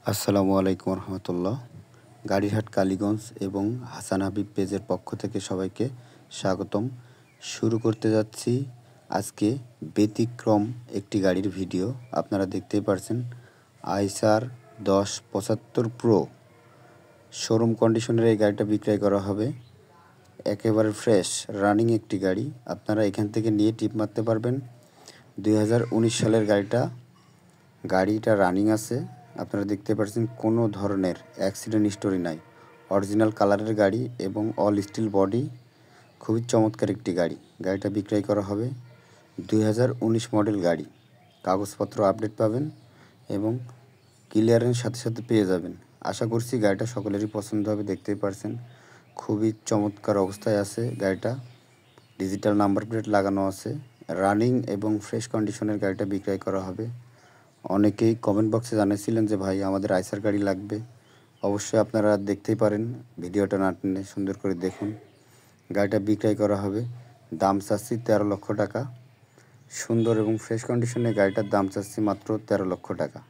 আসসালামু আলাইকুম রহমতুল্লাহ। গাড়িরহাট কালীগঞ্জ এবং হাসান হাবিব পেজের পক্ষ থেকে সবাইকে স্বাগতম। শুরু করতে যাচ্ছি আজকে ব্যতিক্রম একটি গাড়ির ভিডিও। আপনারা দেখতেই পারছেন আইসার 1075 প্রো শোরুম কন্ডিশনের এই গাড়িটা বিক্রয় করা হবে। একেবারে ফ্রেশ রানিং একটি গাড়ি, আপনারা এখান থেকে নিয়ে টিপ মারতে পারবেন। 2019 সালের গাড়িটা রানিং আছে। আপনারা দেখতে পাচ্ছেন কোনো ধরনের অ্যাক্সিডেন্ট হিস্টোরি নাই। অরিজিনাল কালারের গাড়ি এবং অল স্টিল বডি, খুবই চমৎকার একটি গাড়ি। গাড়িটা বিক্রয় করা হবে। 2019 মডেল গাড়ি, কাগজপত্র আপডেট পাবেন এবং ক্লিয়ারেন্স সাথে সাথে পেয়ে যাবেন। আশা করছি গাড়িটা সকলেরই পছন্দ হবে। দেখতেই পারছেন খুবই চমৎকার অবস্থায় আছে গাড়িটা। ডিজিটাল নাম্বার প্লেট লাগানো আছে। রানিং এবং ফ্রেশ কন্ডিশনের গাড়িটা বিক্রয় করা হবে। অনেকেই কমেন্ট বক্সে জানিয়েছিলেন যে ভাই আমাদের আইসার গাড়ি লাগবে। অবশ্যই আপনারা দেখতেই পারেন, ভিডিওটা না টেনে সুন্দর করে দেখুন। গাড়িটা বিক্রয় করা হবে। দাম চাচ্ছি 13 লক্ষ টাকা। সুন্দর এবং ফ্রেশ কন্ডিশনে গাড়িটার দাম চাচ্ছি মাত্র 13 লক্ষ টাকা।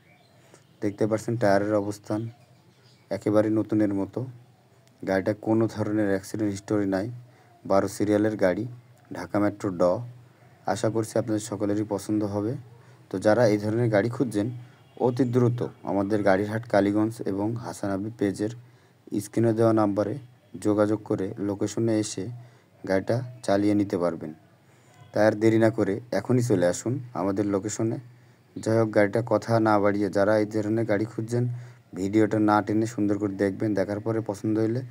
দেখতে পাচ্ছেন টায়ারের অবস্থান একেবারে নতুনের মতো। গাড়িটা কোনো ধরনের অ্যাক্সিডেন্ট হিস্টোরি নাই। 12 সিরিয়ালের গাড়ি, ঢাকা মেট্রো ড। আশা করছি আপনাদের সকলেরই পছন্দ হবে। তো যারা এই ধরনের গাড়ি খুঁজছেন অতি দ্রুত আমাদের গাড়িরহাট কালীগঞ্জ এবং হাসান হাবিব পেজের স্ক্রিনে দেওয়া নাম্বারে যোগাযোগ করে লোকেশনে এসে গাড়িটা চালিয়ে নিতে পারবেন। তাই আর দেরি না করে এখনই চলে আসুন আমাদের লোকেশনে। যাই হোক, গাড়িটা কথা না বাড়িয়ে যারা এই ধরনের গাড়ি খুঁজছেন ভিডিওটা না টেনে সুন্দর করে দেখবেন। দেখার পরে পছন্দ হলে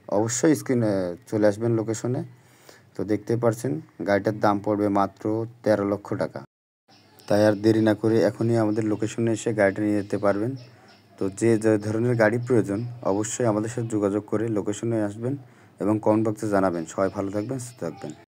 অবশ্যই স্ক্রিনে চলে আসবেন লোকেশনে। তো দেখতে পাচ্ছেন গাড়িটার দাম পড়বে মাত্র 13 লক্ষ টাকা। তাই আর দেরি না করে এখনই আমাদের লোকেশনে এসে গাড়িটা নিয়ে যেতে পারবেন। তো যে ধরনের গাড়ি প্রয়োজন অবশ্যই আমাদের সাথে যোগাযোগ করে লোকেশনে আসবেন এবং কমেন্ট বক্সে জানাবেন। সবাই ভালো থাকবেন, সুস্থ থাকবেন।